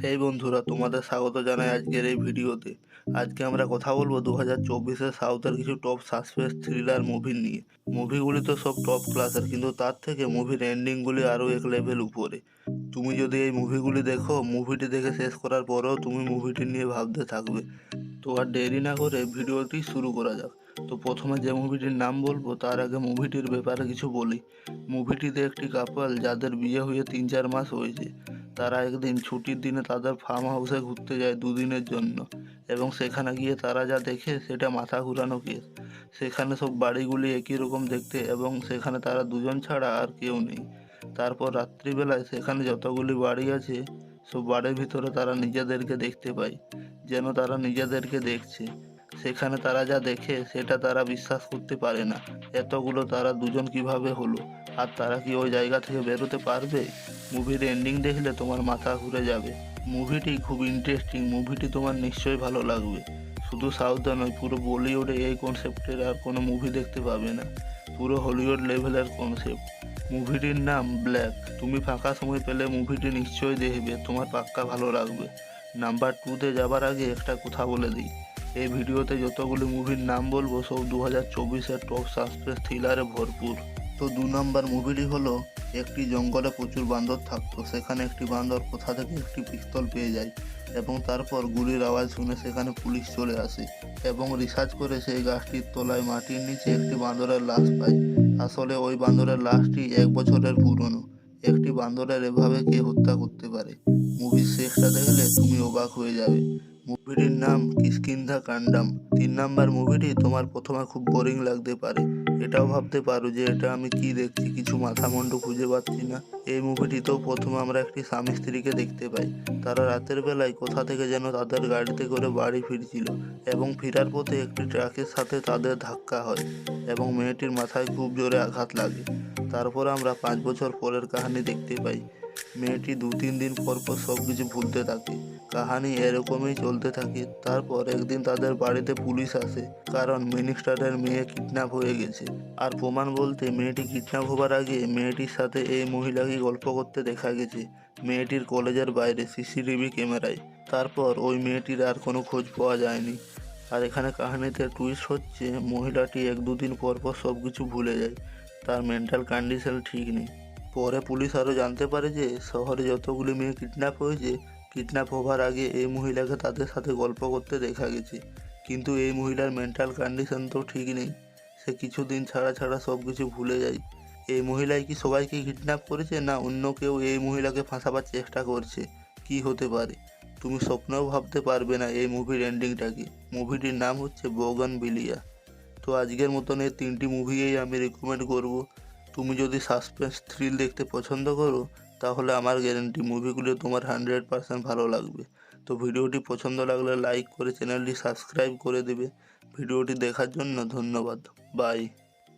হেই বন্ধুরা, তোমাদের স্বাগত জানাই আজকের এই ভিডিওতে। আজকে আমরা কথা বলবো 2024-এর সাউথের কিছু টপ সাসপেন্স থ্রিলার মুভি নিয়ে। মুভিগুলি তো সব টপ ক্লাসের, কিন্তু তার থেকে মুভির এন্ডিংগুলি আরও এক লেভেল উপরে। তুমি যদি এই মুভিগুলি দেখো, মুভিটি দেখে শেষ করার পরেও তুমি মুভিটি নিয়ে ভাবতে থাকবে। তো আর দেরি না করে ভিডিওটি শুরু করা যাক। তো প্রথমে যে মুভিটির নাম বলবো তার আগে মুভিটির ব্যাপারে কিছু বলি। মুভিটিতে একটি কাপল যাদের বিয়ে হয়ে 3-4 মাস হয়েছে, তারা একদিন ছুটির দিনে তাদের ফার্ম হাউসে ঘুরতে যায় দুদিনের জন্য। এবং সেখানে গিয়ে তারা যা দেখে সেটা মাথা ঘুরানো কেস। সেখানে সব বাড়িগুলি একই রকম দেখতে এবং সেখানে তারা দুজন ছাড়া আর কেউ নেই। তারপর রাত্রিবেলায় সেখানে যতগুলি বাড়ি আছে সব বাড়ির ভিতরে তারা নিজেদেরকে দেখতে পায়, যেন তারা নিজেদেরকে দেখছে। সেখানে তারা যা দেখে সেটা তারা বিশ্বাস করতে পারে না। এতগুলো তারা দুজন কিভাবে হলো, আর তারা কি ওই জায়গা থেকে বেরোতে পারবে? মুভির এন্ডিং দেখলে তোমার মাথা ঘুরে যাবে। মুভিটি খুব ইন্টারেস্টিং, মুভিটি তোমার নিশ্চয়ই ভালো লাগবে। শুধু সাউথে নয়, পুরো বলিউডে এই কনসেপ্টের আর কোনো মুভি দেখতে পাবে না। পুরো হলিউড লেভেলের কনসেপ্ট। মুভিটির নাম ব্ল্যাক। তুমি ফাঁকা সময় পেলে মুভিটি নিশ্চয়ই দেখবে, তোমার পাক্কা ভালো লাগবে। নাম্বার 2-তে যাবার আগে একটা কথা বলে দিই, এই ভিডিওতে যতগুলি মুভির নাম বলবো সব 2024-এর টপ সাসপেন্স থ্রিলারে ভরপুর। তো 2 নম্বর মুভিটি হলো, একটি জঙ্গলে প্রচুর বান্দর থাকতো। সেখানে একটি বান্দর কোথা থেকে একটি পিস্তল পেয়ে যায় এবং তারপর গুলির আওয়াজ শুনে সেখানে পুলিশ চলে আসে এবং রিসার্চ করে সেই গাছটির তলায় মাটির নিচে একটি বান্দরের লাশ পায়। আসলে ওই বান্দরের লাশটি 1 বছরের পুরনো। একটি বান্দরের এভাবে কে হত্যা করতে পারে? মুভির শেষটা দেখলে তুমি অবাক হয়ে যাবে। মুভিটির নাম কিষ্কিন্ধা কান্ডাম। 3 নাম্বার মুভিটি তোমার প্রথমে খুব বোরিং লাগতে পারে। এটাও ভাবতে পারো যে এটা আমি কি দেখছি, কিছু মাথা মুন্ডু খুঁজে পাচ্ছি না। এই মুভিটিতেও প্রথমে আমরা একটি স্বামী স্ত্রীকে দেখতে পাই। তারা রাতের বেলায় কোথা থেকে যেন তাদের গাড়িতে করে বাড়ি ফিরছিল এবং ফেরার পথে একটি ট্রাকের সাথে তাদের ধাক্কা হয় এবং মেয়েটির মাথায় খুব জোরে আঘাত লাগে। তারপর আমরা 5 বছর পরের কাহিনী দেখতে পাই। মেয়েটি 2-3 দিন পর পর সব কিছু ভুলতে থাকে। কাহিনী এরকমই চলতে থাকে। তারপর একদিন তাদের বাড়িতে পুলিশ আসে, কারণ মিনিস্টারের মেয়ে কিডন্যাপ হয়ে গেছে। আর প্রমাণ বলতে, মেয়েটি কিডন্যাপ হবার আগে মেয়েটির সাথে এই মহিলাকে গল্প করতে দেখা গেছে মেয়েটির কলেজের বাইরে সিসিটিভি ক্যামেরায়। তারপর ওই মেয়েটির আর কোনো খোঁজ পাওয়া যায়নি। আর এখানে কাহিনীতে টুইস্ট হচ্ছে, মহিলাটি 1-2 দিন পর পর সব কিছু ভুলে যায়। তার মেন্টাল কন্ডিশন ঠিক নেই। পরে পুলিশ আরও জানতে পারে যে শহরে যতগুলি মেয়ে কিডন্যাপ হয়েছে, কিডন্যাপ হবার আগে এই মহিলাকে তাদের সাথে গল্প করতে দেখা গেছে। কিন্তু এই মহিলার মেন্টাল কন্ডিশন তো ঠিক নেই। সে কিছুদিন ছাড়া ছাড়া সব কিছু ভুলে যায়। এই মহিলাই কি সবাইকে কিডন্যাপ করেছে, না অন্য কেউ এই মহিলাকে ফাঁসাবার চেষ্টা করছে? কি হতে পারে? তুমি স্বপ্নেও ভাবতে পারবে না এই মুভির এন্ডিংটা কি। মুভিটির নাম হচ্ছে বোগানভিলিয়া। তো আজকের মতন এই 3টি মুভিই আমি রেকমেন্ড করব। তুমি যদি সাসপেন্স থ্রিল দেখতে পছন্দ করো, তাহলে আমার গ্যারেন্টি মুভিগুলো তোমার 100% ভালো লাগবে। তো ভিডিওটি পছন্দ লাগলে লাইক করে চ্যানেলটি সাবস্ক্রাইব করে দেবে। ভিডিওটি দেখার জন্য ধন্যবাদ। বাই।